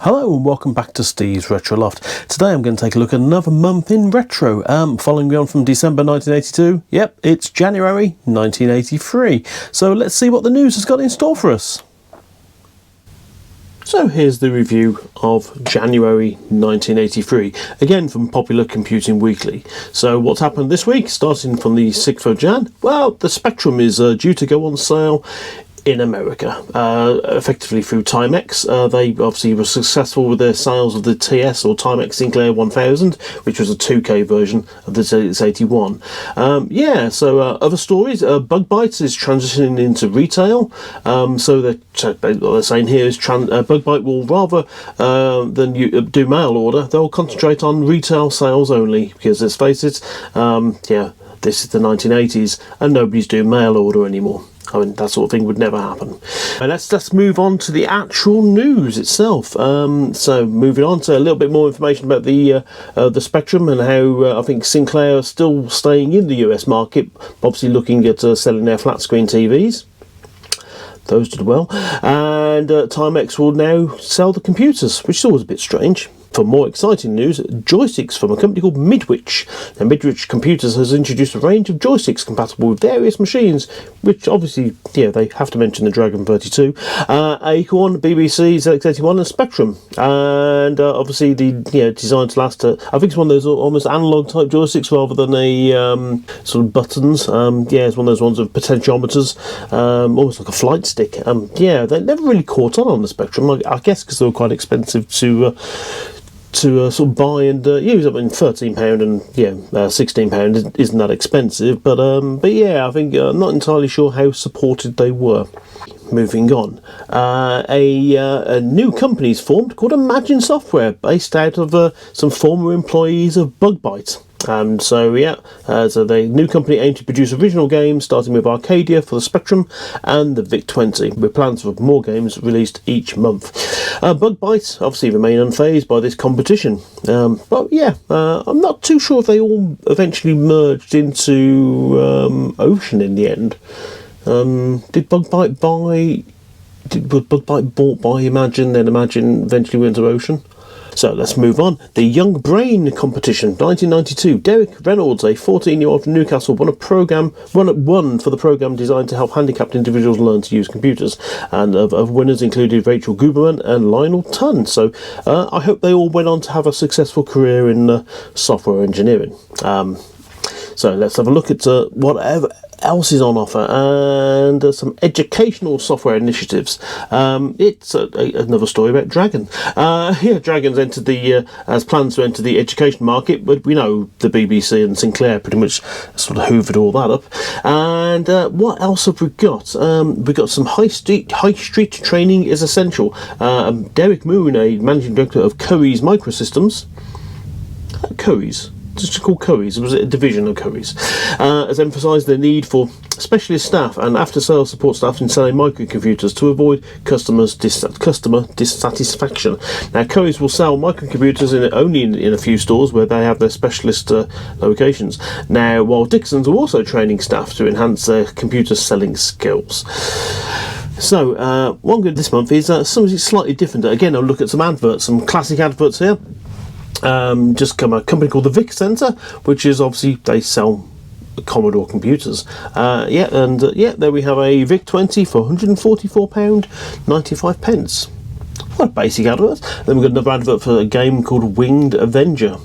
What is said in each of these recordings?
Hello and welcome back to Steve's Retro Loft. Today I'm going to take a look at another month in retro. Following on from December 1982, yep, it's January 1983. So let's see what the news has got in store for us. So here's the review of January 1983, again from Popular Computing Weekly. So what's happened this week, starting from the 6th of Jan? Well, the Spectrum is due to go on sale in America, effectively through Timex. They obviously were successful with their sales of the TS or Timex Sinclair 1000, which was a 2K version of the ZX81. Other stories, Bug Bites is transitioning into retail. So what they're saying here is Bug Bite will, rather than do mail order, they'll concentrate on retail sales only, because let's face it, this is the 1980s and nobody's doing mail order anymore. I mean, that sort of thing would never happen. Let's move on to the actual news itself. So moving on to a little bit more information about the Spectrum and how I think Sinclair are still staying in the US market, obviously looking at selling their flat screen TVs. Those did well. And Timex will now sell the computers, which is always a bit strange. For more exciting news, joysticks from a company called Midwich. Now, Midwich Computers has introduced a range of joysticks compatible with various machines, which obviously, they have to mention the Dragon 32, Acorn, BBC, ZX81 and Spectrum. And obviously the designed to last, I think it's one of those almost analog type joysticks rather than a sort of buttons. It's one of those ones with potentiometers, almost like a flight stick. They never really caught on the Spectrum, I guess because they were quite expensive to sort of buy and use. I mean, £13 and £16 isn't that expensive, but I think I'm not entirely sure how supported they were. Moving on, a new company is formed called Imagine Software, based out of some former employees of Bug Bite. So the new company aims to produce original games, starting with Arcadia for the Spectrum and the VIC-20, with plans for more games released each month. Bug Bite obviously remain unfazed by this competition, I'm not too sure if they all eventually merged into Ocean in the end. Was Bug Bite bought by Imagine, then Imagine eventually went to Ocean? So let's move on. The Young Brain Competition, 1992. Derek Reynolds, a 14-year-old from Newcastle, won for the program designed to help handicapped individuals learn to use computers. And of winners included Rachel Guberman and Lionel Tunn. So I hope they all went on to have a successful career in software engineering. So let's have a look at whatever else is on offer, and some educational software initiatives. It's another story about Dragon. Dragon's entered has plans to enter the education market, but we know the BBC and Sinclair pretty much sort of hoovered all that up. And what else have we got? We've got some high street training is essential. Derek Moon, a managing director of Curry's Microsystems. Curry's? Just called Curry's, was it a division of Curry's, has emphasised the need for specialist staff and after-sales support staff in selling microcomputers to avoid customer dissatisfaction. Now, Curry's will sell microcomputers only in a few stores where they have their specialist locations. Now, while Dixon's are also training staff to enhance their computer selling skills. So, one good this month is something slightly different. Again, I'll look at some adverts, some classic adverts here. Just come a company called the Vic Centre, which is obviously they sell Commodore computers. There we have a VIC-20 for £144.95. What a basic advert. Then we've got another advert for a game called Winged Avenger.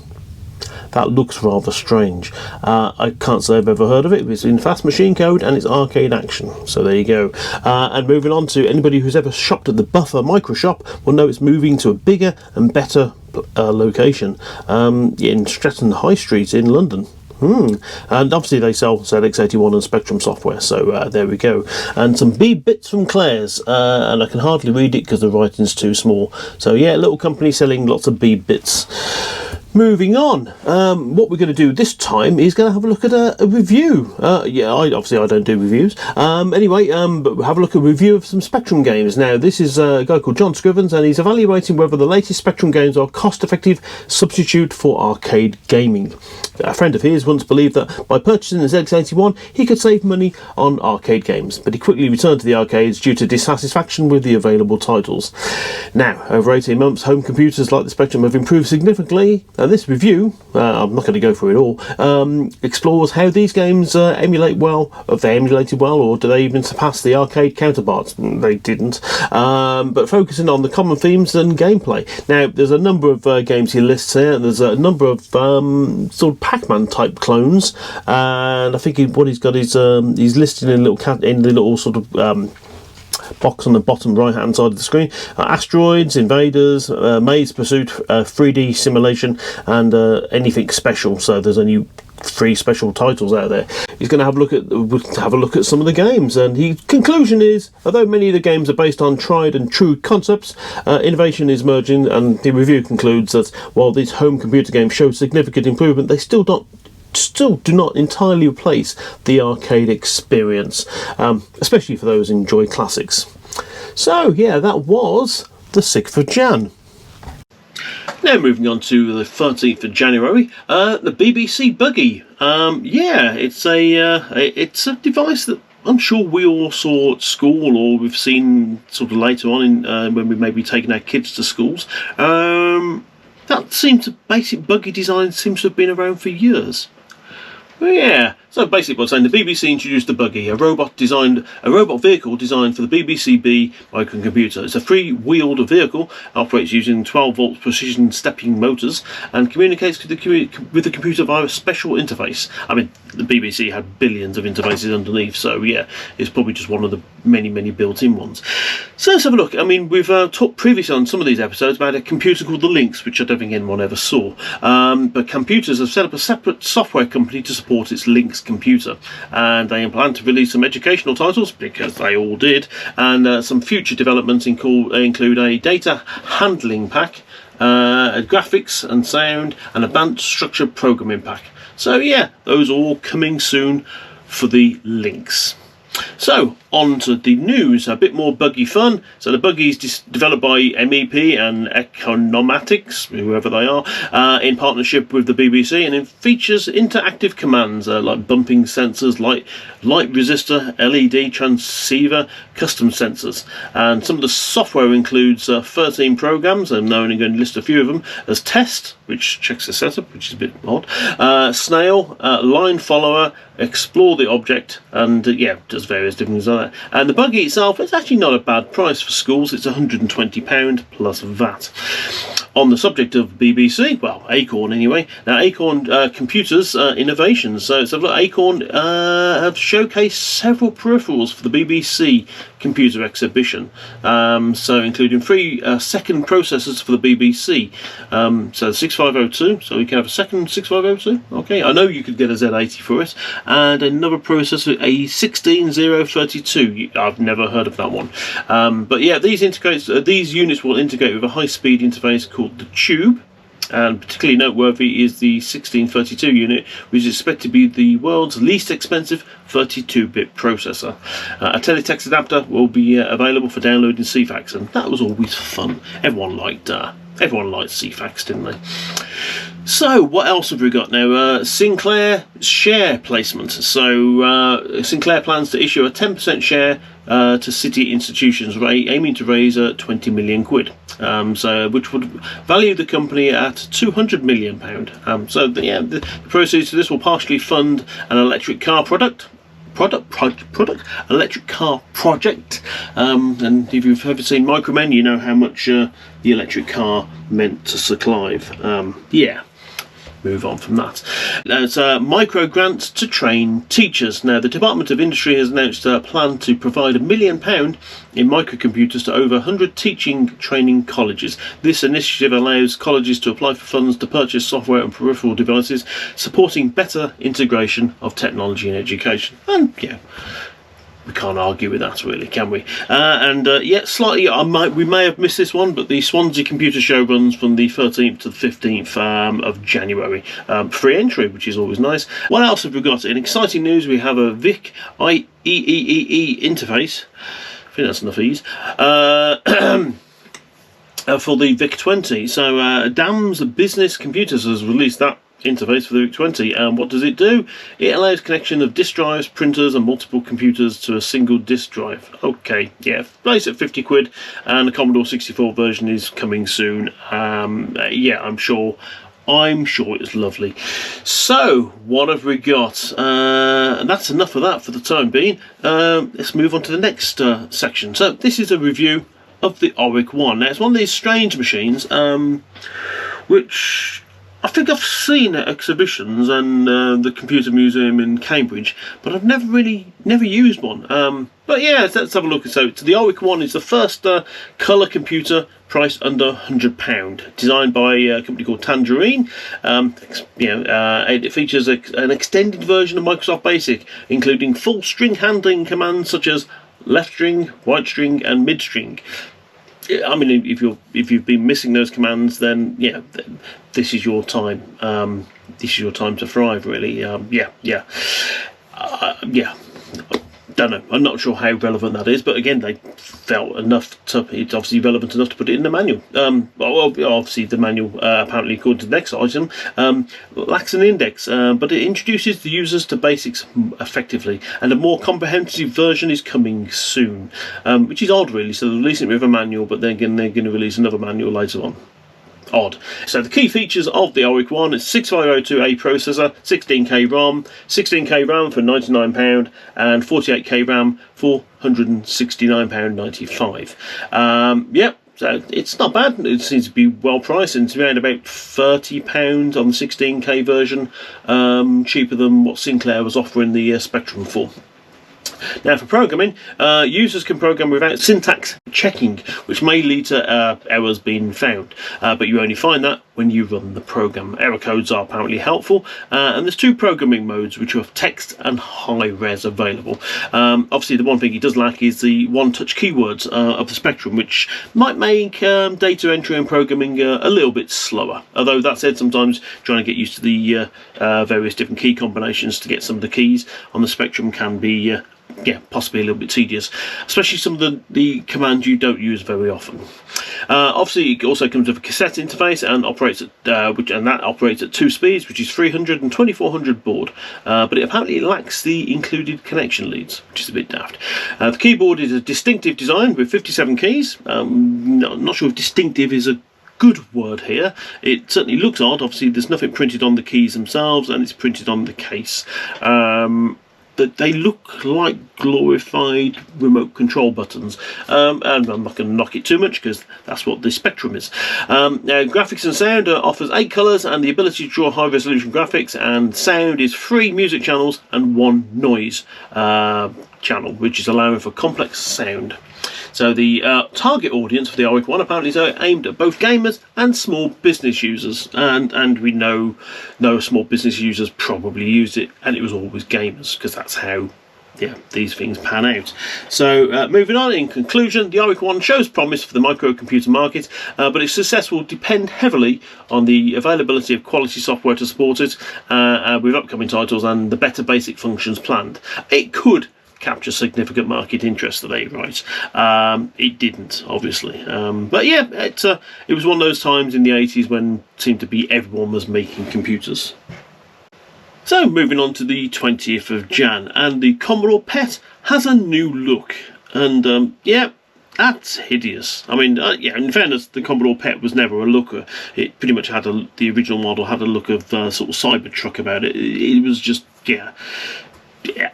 That looks rather strange. I can't say I've ever heard of it. It's in fast machine code and it's arcade action. So there you go. And moving on to anybody who's ever shopped at the Buffer Micro Shop will know it's moving to a bigger and better location in Stretton High Street in London. And obviously they sell ZX81 and Spectrum software, so there we go. And some B-bits from Claire's, and I can hardly read it because the writing's too small. So little company selling lots of B-bits. Moving on, what we're going to do this time is going to have a look at a review. Obviously I don't do reviews. But we'll have a look at a review of some Spectrum games. Now, this is a guy called John Scrivens, and he's evaluating whether the latest Spectrum games are a cost-effective substitute for arcade gaming. A friend of his once believed that by purchasing the ZX81, he could save money on arcade games, but he quickly returned to the arcades due to dissatisfaction with the available titles. Now, over 18 months, home computers like the Spectrum have improved significantly. This review, I'm not going to go through it all, explores how these games emulate well, if they emulated well, or do they even surpass the arcade counterparts? They didn't. But focusing on the common themes and gameplay. Now, there's a number of games he lists here. There's a number of sort of Pac-Man type clones, and I think what he's got is he's listed in the little sort of box on the bottom right hand side of the screen. Asteroids, Invaders, Maze Pursuit, 3D Simulation, and anything special. So there's only 3 special titles out there. He's going to have a look at some of the games, and his conclusion is, although many of the games are based on tried and true concepts, innovation is emerging, and the review concludes that while these home computer games show significant improvement, they still do not entirely replace the arcade experience, especially for those who enjoy classics. So yeah, that was the 6th of Jan. Now moving on to the 13th of January, the BBC Buggy. It's a device that I'm sure we all saw at school, or we've seen sort of later on when we may be taking our kids to schools. Basic buggy design seems to have been around for years. Well, yeah. So basically what's saying, the BBC introduced the Buggy, a robot vehicle designed for the BBC B microcomputer. It's a free-wheeled vehicle, operates using 12-volt precision stepping motors, and communicates with the computer via a special interface. I mean, the BBC had billions of interfaces underneath, so yeah, it's probably just one of the many, many built-in ones. So let's have a look. I mean, we've talked previously on some of these episodes about a computer called the Lynx, which I don't think anyone ever saw. But Computers have set up a separate software company to support its Lynx computer, and they plan to release some educational titles, because they all did, and some future developments include a data handling pack, graphics and sound, and a band structure programming pack. So yeah, those are all coming soon for the Lynx. So, on to the news, a bit more buggy fun. So the Buggy is developed by MEP and Economatics, whoever they are, in partnership with the BBC, and it features interactive commands like bumping sensors, light resistor, LED transceiver, custom sensors. And some of the software includes 13 programs, and I'm only going to list a few of them. There's Test, which checks the setup, which is a bit odd, Snail, Line Follower, Explore the Object, and does various different things like that. And the Buggy itself, it's actually not a bad price for schools. It's £120 plus VAT. On the subject of BBC, well, Acorn anyway. Now, Acorn Computers Innovations. So Acorn have showcased several peripherals for the BBC Computer Exhibition. So including 3 second processors for the BBC. So 6502. So we can have a second 6502. Okay, I know you could get a Z80 for it, and another processor, a 16032. I've never heard of that one. But yeah, these units will integrate with a high-speed interface called the Tube, and particularly noteworthy is the 1632 unit, which is expected to be the world's least expensive 32-bit processor. A teletext adapter will be available for downloading CFAX, and that was always fun. Everyone liked CFAX, didn't they? So, what else have we got now? Sinclair share placement. So, Sinclair plans to issue a 10% share to city institutions, aiming to raise £20 million, which would value the company at £200 million. The proceeds to this will partially fund an electric car electric car project, and if you've ever seen Micromen, you know how much the electric car meant to Sir Clive. Move on from that. It's micro grants to train teachers. Now, the Department of Industry has announced a plan to provide £1 million in microcomputers to over 100 teaching training colleges. This initiative allows colleges to apply for funds to purchase software and peripheral devices, supporting better integration of technology in education. And we can't argue with that, really, can we? Yeah, slightly, we may have missed this one, but the Swansea Computer Show runs from the 13th to the 15th of January. Free entry, which is always nice. What else have we got? In exciting news, we have a VIC IEEE interface. I think that's enough ease. For the VIC-20. So DAMS Business Computers has released that interface for the VIC-20, and what does it do? It allows connection of disk drives, printers and multiple computers to a single disk drive. Okay, yeah, place at 50 quid, and the Commodore 64 version is coming soon. Yeah, I'm sure it's lovely. So what have we got? And that's enough of that for the time being. Let's move on to the next section. So this is a review of the Auric 1. Now, it's one of these strange machines, which I think I've seen at exhibitions and the Computer Museum in Cambridge, but I've never used one. But yeah, let's have a look. So the Auric 1 is the first colour computer priced under £100, designed by a company called Tangerine. It features an extended version of Microsoft Basic, including full string handling commands such as left string, right string and mid string. I mean, if you've been missing those commands, then yeah, this is your time. This is your time to thrive, really. Yeah. Don't know. I'm not sure how relevant that is, but again, they felt enough to. It's obviously relevant enough to put it in the manual. Well, obviously the manual, apparently according to the next item, lacks an index, but it introduces the users to basics effectively, and a more comprehensive version is coming soon, which is odd, really. So they're releasing it with a manual, but then again, they're going to release another manual later on. Odd. So the key features of the Auric 1 is 6502A processor, 16K ROM, 16K RAM for £99 and 48K RAM for £169.95. Yep. So it's not bad. It seems to be well priced, and it's around about £30 on the 16K version, cheaper than what Sinclair was offering the Spectrum for. Now, for programming, users can program without syntax checking, which may lead to errors being found, but you only find that when you run the program. Error codes are apparently helpful, and there's two programming modes, which are text and high res available. Obviously, the one thing it does lack is the one-touch keywords of the Spectrum, which might make data entry and programming a little bit slower. Although that said, sometimes trying to get used to the various different key combinations to get some of the keys on the Spectrum can be possibly a little bit tedious, especially some of the commands you don't use very often. Obviously, it also comes with a cassette interface and operates at that operates at 2 speeds, which is 300 and 2400 baud. But it apparently lacks the included connection leads, which is a bit daft. The keyboard is a distinctive design with 57 keys. Not sure if distinctive is a good word here. It certainly looks odd. Obviously, there's nothing printed on the keys themselves, and it's printed on the case. But they look like glorified remote control buttons, and I'm not going to knock it too much because that's what the Spectrum is. Now, graphics and sound offers 8 colours and the ability to draw high resolution graphics, and sound is 3 music channels and 1 noise channel, which is allowing for complex sound. So the target audience for the Auric 1 apparently is aimed at both gamers and small business users, and we know small business users probably used it, and it was always gamers, because that's how these things pan out. So moving on, in conclusion, the Auric 1 shows promise for the microcomputer market, but its success will depend heavily on the availability of quality software to support it, with upcoming titles and the better basic functions planned. It could capture significant market interest, they write. It didn't, obviously, but yeah, it was one of those times in the 80s when it seemed to be everyone was making computers. So moving on to the 20th of Jan, and the Commodore PET has a new look, and that's hideous. I mean, in fairness, the Commodore PET was never a looker. It pretty much had the original model had a look of sort of Cybertruck about it. It was just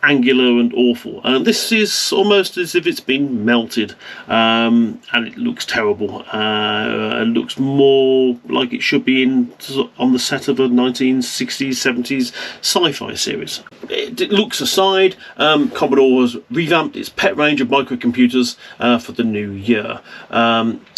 angular and awful, and this is almost as if it's been melted, and it looks terrible. It looks more like it should be on the set of a 1960s 70s sci-fi series. It looks aside, Commodore has revamped its PET range of microcomputers for the new year.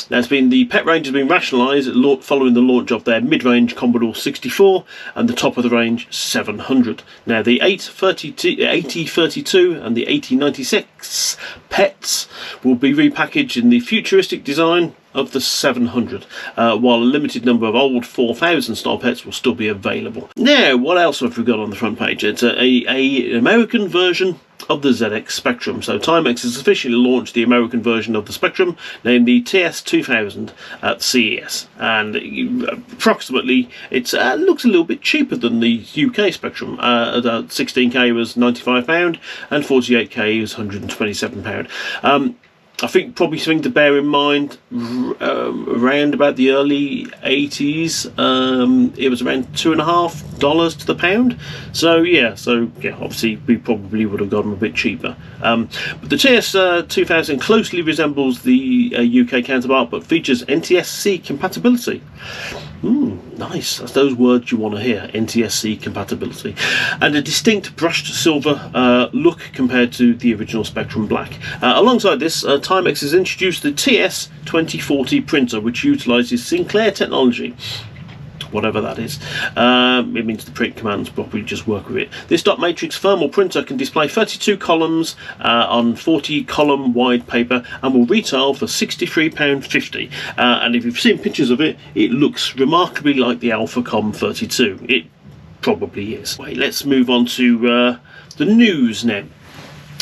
The PET range has been rationalised following the launch of their mid-range Commodore 64 and the top of the range 700. Now, the 832 8032 and the 8096 PETs will be repackaged in the futuristic design of the 700, while a limited number of old 4000 style PETs will still be available. Now, what else have we got on the front page? It's an American version of the ZX Spectrum. So Timex has officially launched the American version of the Spectrum, named the TS2000 at CES, and approximately it looks a little bit cheaper than the UK Spectrum. 16K was £95 and 48K was £127. I think probably something to bear in mind, around about the early 80s, it was around $2.50 to the pound. So yeah, obviously we probably would have got them a bit cheaper. But the TS2000 closely resembles the UK counterpart, but features NTSC compatibility. Nice, that's those words you want to hear, NTSC compatibility. And a distinct brushed silver look compared to the original Spectrum Black. Alongside this, Timex has introduced the TS2040 printer, which utilises Sinclair technology. Whatever that is. It means the print commands probably just work with it. This dot matrix thermal printer can display 32 columns on 40 column wide paper and will retail for £63.50. And if you've seen pictures of it, it looks remarkably like the Alphacom 32. It probably is. Wait, let's move on to the news now.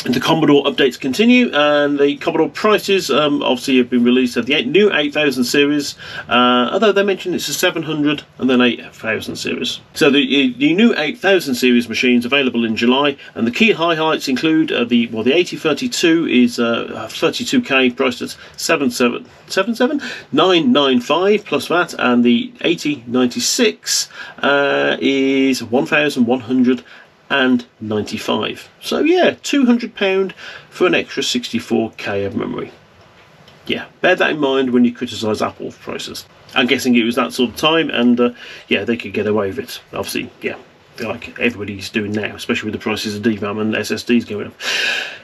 The Commodore updates continue, and the Commodore prices obviously have been released at the new 8000 series, although they mentioned it's a 700 and then 8000 series. So the new 8000 series machines available in July, and the key highlights include the 8032 is 32K priced at 995 plus VAT, and the 8096 is 1195. So yeah, £200 for an extra 64K of memory. Yeah, bear that in mind when you criticise Apple's prices. I'm guessing it was that sort of time, and yeah, they could get away with it. Obviously, yeah, like everybody's doing now, especially with the prices of DRAM and SSDs going up.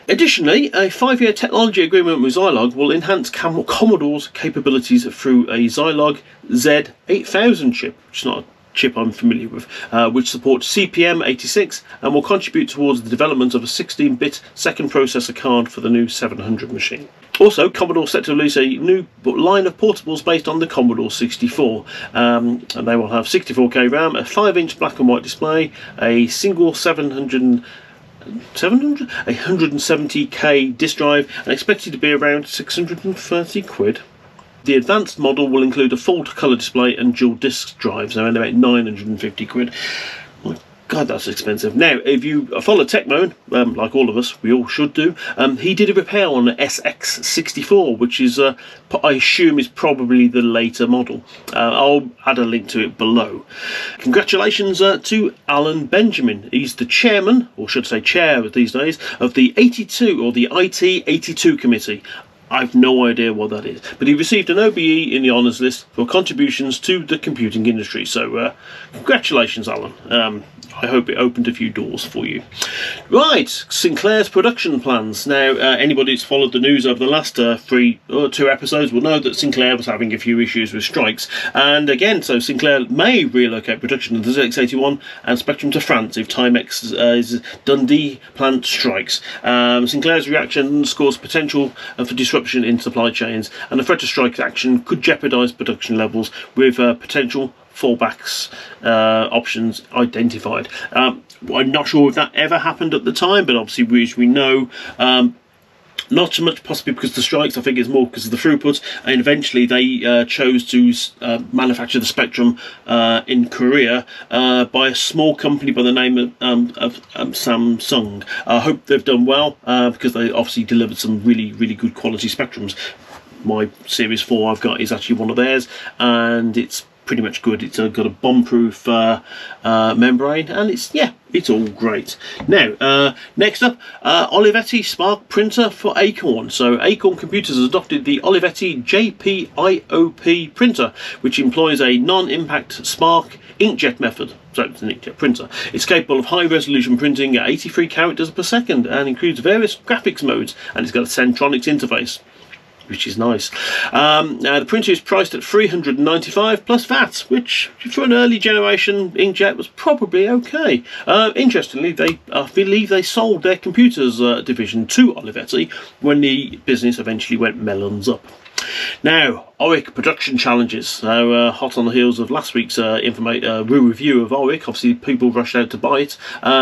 Additionally, a 5-year technology agreement with Zilog will enhance Commodore's capabilities through a Zilog Z8000 chip, which is not a chip I'm familiar with, which supports CPM86 and will contribute towards the development of a 16-bit second processor card for the new 700 machine. Also, Commodore set to release a new line of portables based on the Commodore 64, and they will have 64K RAM, a 5-inch black and white display, a single 170K disk drive, and expected to be around 630 quid. The advanced model will include a full colour display and dual disc drives, around about 950 quid. My God, that's expensive. Now, if you follow Techmoan, like all of us, we all should do, he did a repair on the SX64, which is, I assume, is probably the later model. I'll add a link to it below. Congratulations to Alan Benjamin. He's the chairman, or should say chair these days, of the 82, or the IT 82 committee. I've no idea what that is, but he received an OBE in the honours list for contributions to the computing industry, so congratulations, Alan. I hope it opened a few doors for you. Right, Sinclair's production plans. Now, anybody who's followed the news over the last 2 episodes will know that Sinclair was having a few issues with strikes, and again, so Sinclair may relocate production of the ZX81 and Spectrum to France if Timex's Dundee plant strikes. Sinclair's reaction scores potential for disruption in supply chains, and the threat of strike action could jeopardise production levels with potential fallbacks options identified. I'm not sure if that ever happened at the time, but obviously as we know, not so much possibly because of the strikes. I think it's more because of the throughput, and eventually they chose to manufacture the Spectrum in Korea by a small company by the name of Samsung. I hope they've done well because they obviously delivered some really good quality Spectrums. My Series 4 I've got is actually one of theirs, and it's pretty much good. It's got a bomb-proof membrane, and it's all great. Now, next up, Olivetti Spark printer for Acorn. So Acorn Computers has adopted the Olivetti JPIOP printer, which employs a non-impact spark inkjet method. So it's an inkjet printer. It's capable of high-resolution printing at 83 characters per second and includes various graphics modes, and it's got a Centronics interface. which is nice. Now the printer is priced at £395 plus VAT, which for an early generation inkjet was probably okay. Interestingly, I believe they sold their computers division to Olivetti when the business eventually went melons up. Now, Oric production challenges. So, hot on the heels of last week's review of Oric, obviously people rushed out to buy it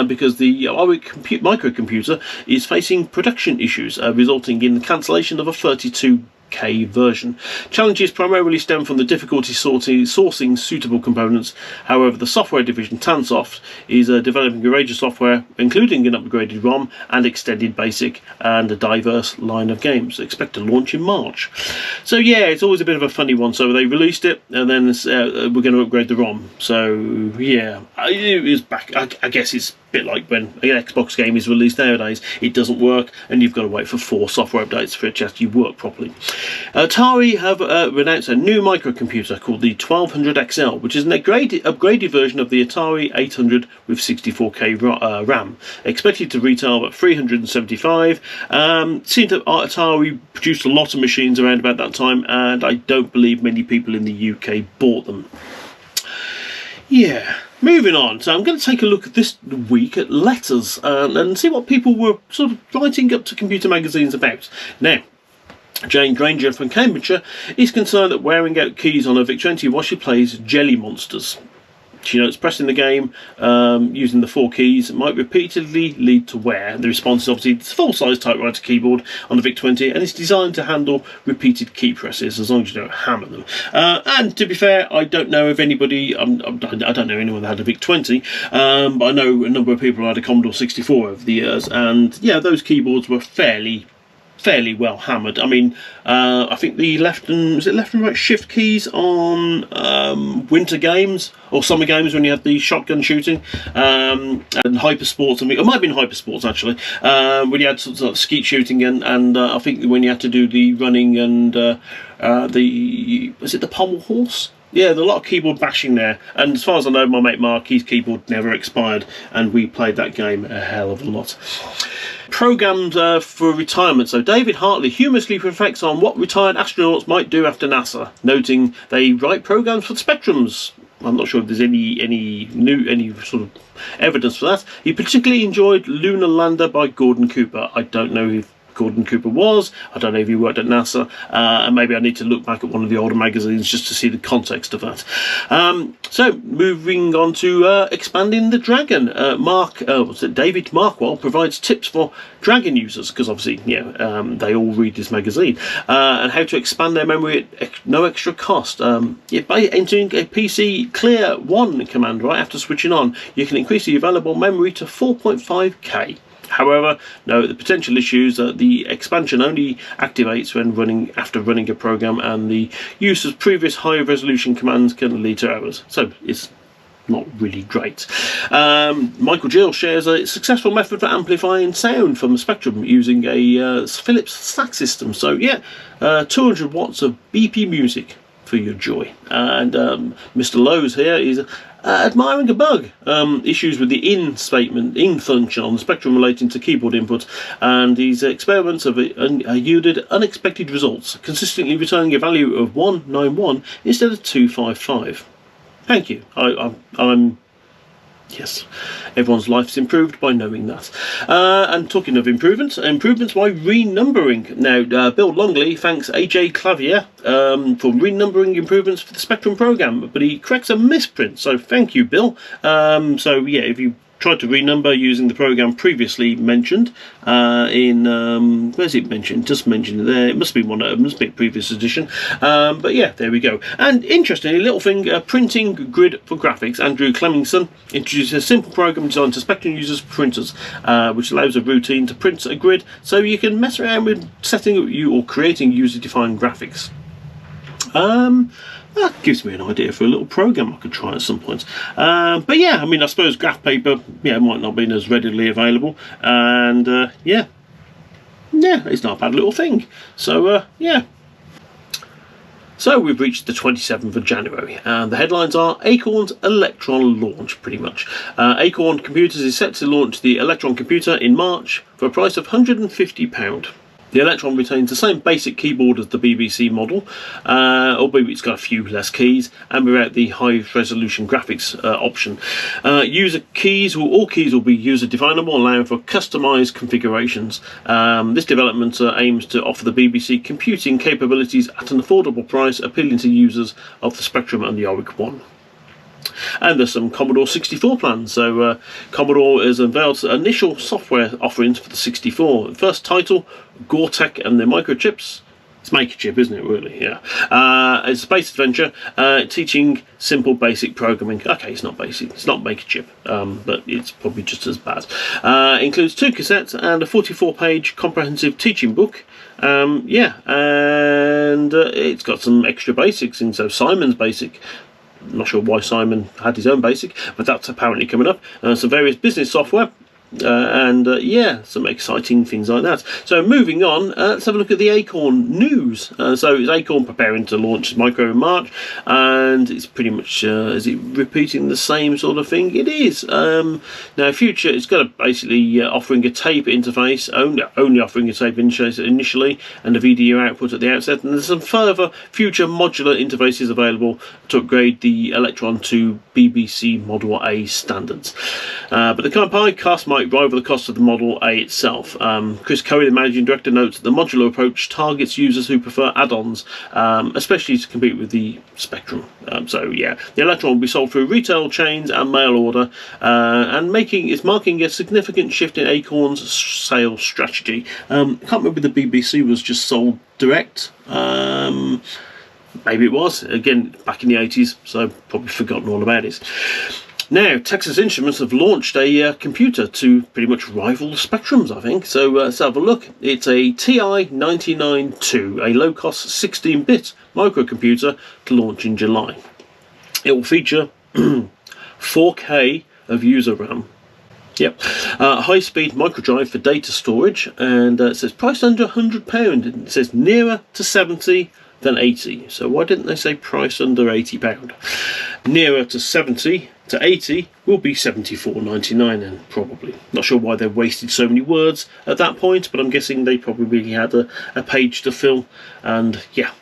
because the Oric microcomputer is facing production issues, resulting in the cancellation of a 32K version. Challenges primarily stem from the difficulty sourcing suitable components. However, the software division Tansoft is developing a range of software, including an upgraded ROM and extended BASIC, and a diverse line of games. Expect to launch in March. So yeah, it's always a bit of a funny one. So they released it, and then we're going to upgrade the ROM. So yeah, it is back. I guess it's a bit like when an Xbox game is released nowadays. It doesn't work, and you've got to wait for 4 software updates for it to actually work properly. Atari have announced a new microcomputer called the 1200XL, which is an upgraded version of the Atari 800 with 64K RAM, expected to retail at $375. Seemed that Atari produced a lot of machines around about that time, and I don't believe many people in the UK bought them. Yeah, moving on. So I'm going to take a look at this week at letters and see what people were sort of writing up to computer magazines about. Now, Jane Granger from Cambridgeshire is concerned that wearing out keys on her VIC-20 while she plays Jelly Monsters. She notes pressing the game using the 4 keys might repeatedly lead to wear. The response is obviously it's a full-size typewriter keyboard on the VIC-20, and it's designed to handle repeated key presses as long as you don't hammer them. And to be fair, I don't know if anybody, I don't know anyone that had a VIC-20, but I know a number of people who had a Commodore 64 over the years, and yeah, those keyboards were fairly well hammered. I mean, I think the left and right shift keys on winter games or summer games when you had the shotgun shooting, and Hypersports. I mean, it might have been Hypersports actually, when you had sort of skeet shooting, and I think when you had to do the running and was it the pommel horse? Yeah, there's a lot of keyboard bashing there, and as far as I know, my mate Mark, his keyboard never expired, and we played that game a hell of a lot. Programmed for retirement. So David Hartley humorously reflects on what retired astronauts might do after NASA, noting they write programs for the Spectrums. I'm not sure if there's any sort of evidence for that. He particularly enjoyed Lunar Lander by Gordon Cooper. I don't know who Gordon Cooper was. I don't know if he worked at NASA, and maybe I need to look back at one of the older magazines just to see the context of that. So moving on to expanding the Dragon. David Markwell provides tips for Dragon users, because obviously they all read this magazine, and how to expand their memory at no extra cost. By entering a PC clear 1 command right after switching on, you can increase the available memory to 4.5K. However, note the potential issues that the expansion only activates when after running a program, and the use of previous high resolution commands can lead to errors. So it's not really great. Michael Gill shares a successful method for amplifying sound from the Spectrum using a Philips stack system. So yeah, 200 watts of BP music for your joy. And Mr. Lowe's here is admiring a bug, issues with the in function on the Spectrum relating to keyboard input, and these experiments have yielded unexpected results, consistently returning a value of 191 instead of 255. Thank you. I'm yes, everyone's life's improved by knowing that. And talking of improvements by renumbering. Now, Bill Longley thanks AJ Clavier for renumbering improvements for the Spectrum program, but he corrects a misprint, so thank you, Bill. So yeah, if you tried to renumber using the program previously mentioned where's it mentioned? Just mentioned it there. It must be a previous edition. But yeah, there we go. And interestingly, little thing, printing grid for graphics. Andrew Clemingson introduced a simple program designed to Spectrum users' printers, which allows a routine to print a grid, so you can mess around with setting up or creating user-defined graphics. That gives me an idea for a little program I could try at some point. But yeah, I mean, I suppose graph paper, might not be as readily available, and it's not a bad little thing. So yeah. So we've reached the 27th of January, and the headlines are Acorn's Electron launch, pretty much. Acorn Computers is set to launch the Electron computer in March for a price of £150. The Electron retains the same basic keyboard as the BBC model, albeit it's got a few less keys, and without the high-resolution graphics option. All keys will be user-definable, allowing for customised configurations. This development aims to offer the BBC computing capabilities at an affordable price, appealing to users of the Spectrum and the Auric One. And there's some Commodore 64 plans. So Commodore has unveiled initial software offerings for the 64. First title, Gore-Tech and the Microchips. It's Make-A-Chip, isn't it, really? Yeah. It's a space adventure teaching simple basic programming. Okay, it's not basic. It's not Make-A-Chip, but it's probably just as bad. Includes 2 cassettes and a 44-page comprehensive teaching book. And it's got some extra basics in. So Simon's basic. I'm not sure why Simon had his own basic, but that's apparently coming up. Some various business software, some exciting things like that. So moving on, let's have a look at the Acorn news. So it's Acorn preparing to launch Micro in March, and it's pretty much is it repeating the same sort of thing? It is. Now Future, it's got a basically offering a tape interface, only offering a tape interface initially, and a video output at the outset, and there's some further future modular interfaces available to upgrade the Electron to BBC Model A standards. But the combined cost might rival the cost of the Model A itself. Chris Curry, the managing director, notes that the modular approach targets users who prefer add-ons, especially to compete with the Spectrum. The Electron will be sold through retail chains and mail order, and it's marking a significant shift in Acorn's sales strategy. I can't remember if the BBC was just sold direct. Maybe it was, again, back in the 80s, so I've probably forgotten all about it. Now, Texas Instruments have launched a computer to pretty much rival the Spectrums, I think. So let's have a look. It's a TI-99-2, a low-cost 16-bit microcomputer to launch in July. It will feature 4K of user RAM. Yep, high-speed microdrive for data storage, and it says priced under £100. It says nearer to 70 than 80. So why didn't they say price under £80? Nearer to 70 to 80 will be £74.99 then, probably. Not sure why they wasted so many words at that point, but I'm guessing they probably had a page to fill, and yeah,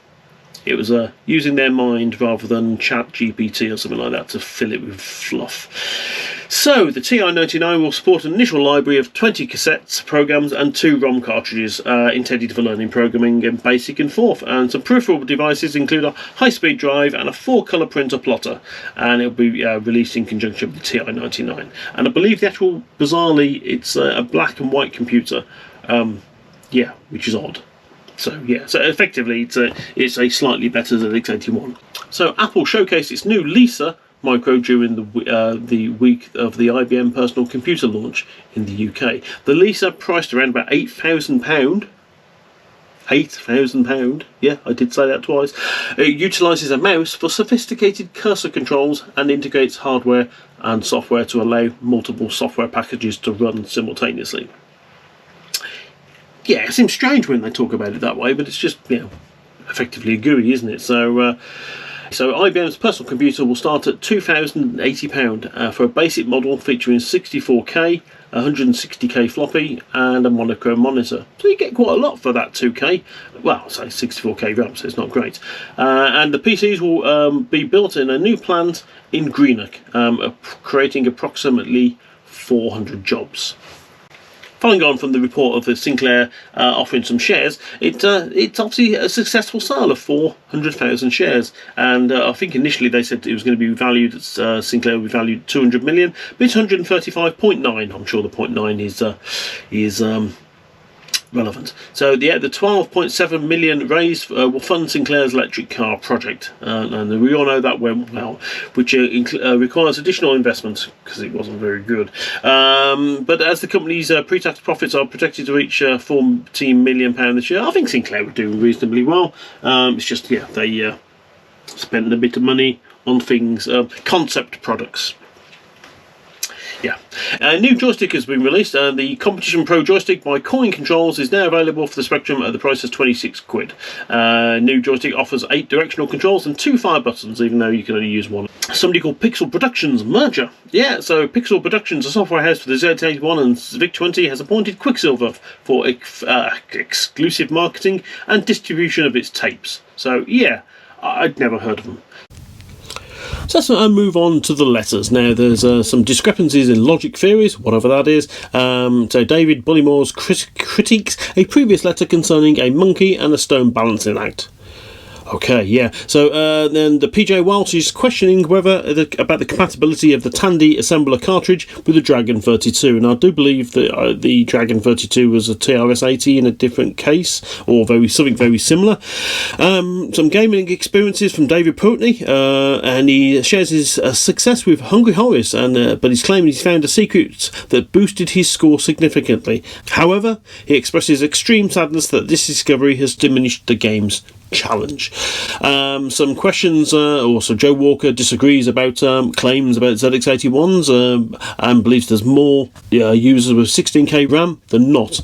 it was using their mind rather than Chat GPT or something like that to fill it with fluff. So the TI-99 will support an initial library of 20 cassettes, programs, and 2 ROM cartridges intended for learning programming in BASIC and Forth. And some peripheral devices include a high-speed drive and a 4-colour printer plotter, and it'll be released in conjunction with the TI-99. And I believe the actual, bizarrely, it's a black and white computer, which is odd. So effectively it's a slightly better ZX81. So Apple showcased its new Lisa Micro during the week of the IBM personal computer launch in the UK. The Lisa, priced around about £8,000. £8,000. Yeah, I did say that twice. It utilises a mouse for sophisticated cursor controls and integrates hardware and software to allow multiple software packages to run simultaneously. Yeah, it seems strange when they talk about it that way, but it's just, effectively a GUI, isn't it? So IBM's personal computer will start at £2,080 for a basic model featuring 64K, 160K floppy, and a monochrome monitor. So you get quite a lot for that 2K. Well, say 64K RAM, so it's not great. And the PCs will be built in a new plant in Greenock, creating approximately 400 jobs. Following on from the report of the Sinclair offering some shares, it's obviously a successful sale of 400,000 shares, and I think initially they said it was going to be valued, Sinclair would be valued at 200 million, but it's 135.9. I'm sure the 0.9 is relevant. So the 12.7 million raised will fund Sinclair's electric car project, and we all know that went well, which requires additional investment because it wasn't very good. But as the company's pre-tax profits are projected to reach £14 million this year, I think Sinclair would do reasonably well. It's just they spent a bit of money on things, concept products. Yeah. A new joystick has been released. The Competition Pro joystick by Coin Controls is now available for the Spectrum at the price of 26 quid. New joystick offers 8 directional controls and 2 fire buttons, even though you can only use one. Somebody called Pixel Productions merger. Yeah, so Pixel Productions, a software house for the Z81 and VIC-20, has appointed Quicksilver for exclusive marketing and distribution of its tapes. So yeah, I'd never heard of them. So let's move on to the letters. Now, there's some discrepancies in logic theories, whatever that is. So David Bullymore's critiques a previous letter concerning a monkey and a stone balancing act. Okay, yeah. So then the PJ Welch is questioning whether about the compatibility of the Tandy assembler cartridge with the Dragon 32, and I do believe that the Dragon 32 was a TRS-80 in a different case, or something very similar. Some gaming experiences from David Putney, and he shares his success with Hungry Horace, but he's claiming he's found a secret that boosted his score significantly. However, he expresses extreme sadness that this discovery has diminished the game's challenge. Some questions, also Joe Walker disagrees about claims about ZX81s and believes there's more users with 16k RAM than not.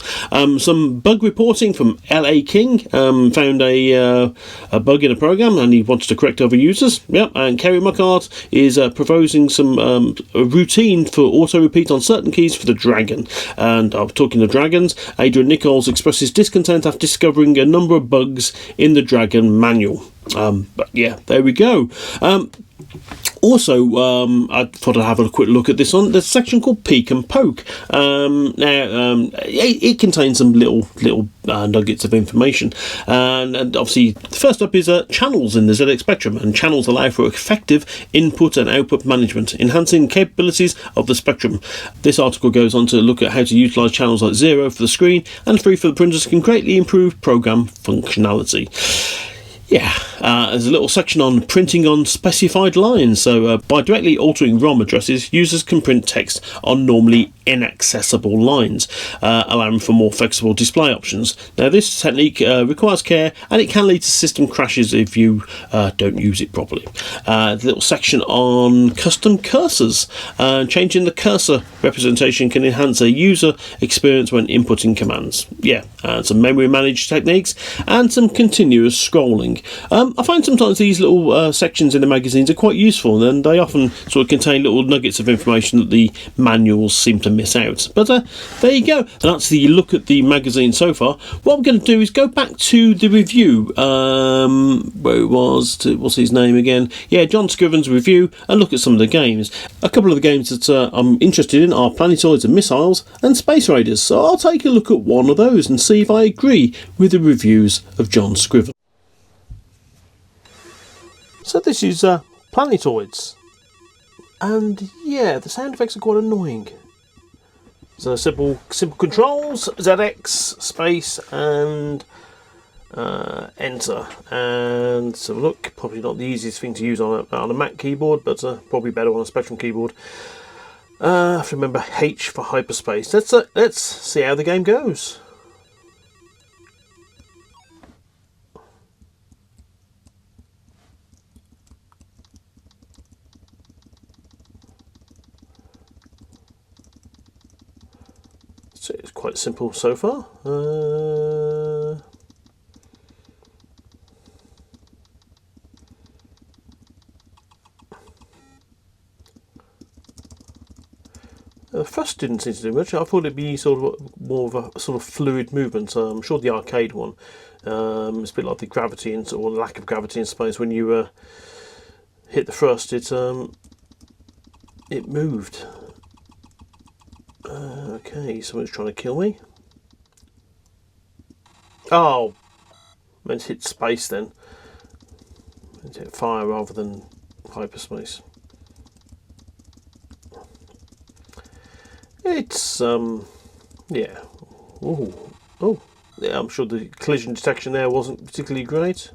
Some bug reporting from LA King found a bug in a program and he wants to correct other users. Yep, and Kerry Muckart is proposing some a routine for auto repeat on certain keys for the Dragon. And talking of dragons, Adrian Nichols expresses discontent after discovering a number of bugs in the Dragon manual. But yeah, there we go. Also, I thought I'd have a quick look at this one. There's a section called Peek and Poke. It contains some little nuggets of information. And obviously, first up is channels in the ZX Spectrum. And channels allow for effective input and output management, enhancing capabilities of the Spectrum. This article goes on to look at how to utilise channels like 0 for the screen and 3 for the printers can greatly improve program functionality. Yeah, there's a little section on printing on specified lines. So by directly altering ROM addresses, users can print text on normally inaccessible lines, allowing for more flexible display options. Now, this technique requires care and it can lead to system crashes if you don't use it properly. The little section on custom cursors. Changing the cursor representation can enhance a user experience when inputting commands. Yeah, some memory managed techniques and some continuous scrolling. I find sometimes these little sections in the magazines are quite useful, and they often sort of contain little nuggets of information that the manuals seem to miss out. But there you go. And that's the look at the magazine so far. What we're going to do is go back to the review. Where it was, what's his name again? Yeah, John Scriven's review, and look at some of the games. A couple of the games that I'm interested in are Planetoids and Missiles and Space Raiders. So I'll take a look at one of those and see if I agree with the reviews of John Scriven. So this is Planetoids, and yeah, the sound effects are quite annoying. So simple controls, ZX, space, and enter. And so look, probably not the easiest thing to use on a Mac keyboard, but probably better on a Spectrum keyboard. I have to remember H for hyperspace. Let's see how the game goes. So it's quite simple so far. The first didn't seem to do much. I thought it'd be sort of more of a sort of fluid movement. I'm sure the arcade one, it's a bit like the gravity or the lack of gravity in space. When you hit the thrust, it moved. Okay, someone's trying to kill me. Oh, meant to hit space then. Meant to hit fire rather than hyperspace. It's yeah. Oh, yeah. I'm sure the collision detection there wasn't particularly great.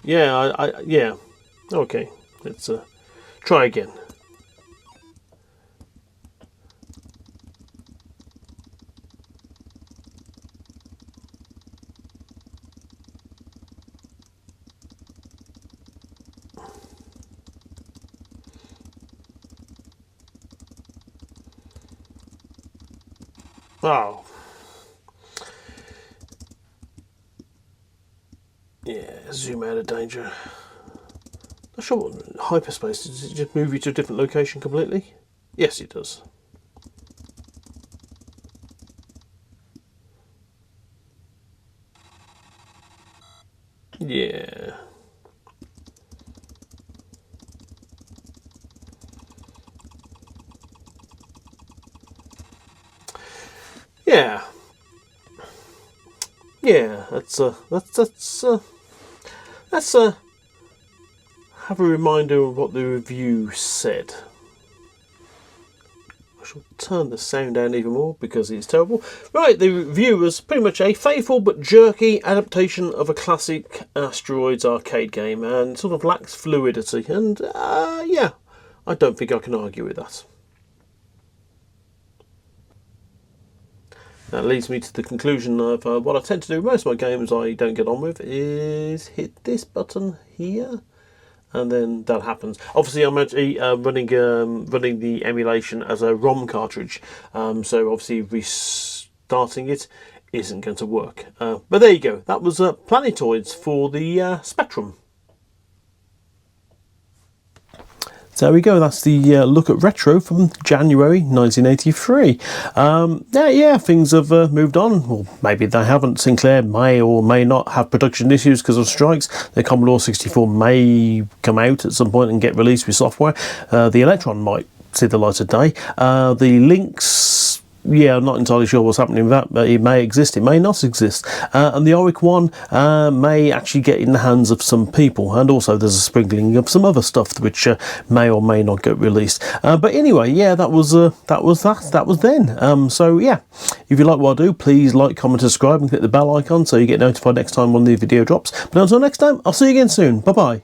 Yeah, yeah. Okay, let's try again. Oh. Yeah, zoom out of danger. Not sure what hyperspace, does it just move you to a different location completely? Yes, it does. Yeah. Yeah. Yeah, let's have a reminder of what the review said. I shall turn the sound down even more because it's terrible. Right, the review was pretty much a faithful but jerky adaptation of a classic Asteroids arcade game, and sort of lacks fluidity. And yeah, I don't think I can argue with that. That leads me to the conclusion of what I tend to do most of my games I don't get on with is hit this button here, and then that happens. Obviously, I'm actually running the emulation as a ROM cartridge, so obviously restarting it isn't going to work. But there you go. That was Planetoids for the Spectrum. So there we go, that's the look at retro from January 1983. Yeah, things have moved on. Well, maybe they haven't. Sinclair may or may not have production issues because of strikes. The Commodore 64 may come out at some point and get released with software. The Electron might see the light of day. The Lynx, yeah, I'm not entirely sure what's happening with that, but it may exist, it may not exist. And the Auric one may actually get in the hands of some people, and also there's a sprinkling of some other stuff which may or may not get released. But anyway, yeah, that was then. So yeah, if you like what I do, please like, comment, subscribe, and click the bell icon so you get notified next time one new video drops. But until next time, I'll see you again soon. Bye bye.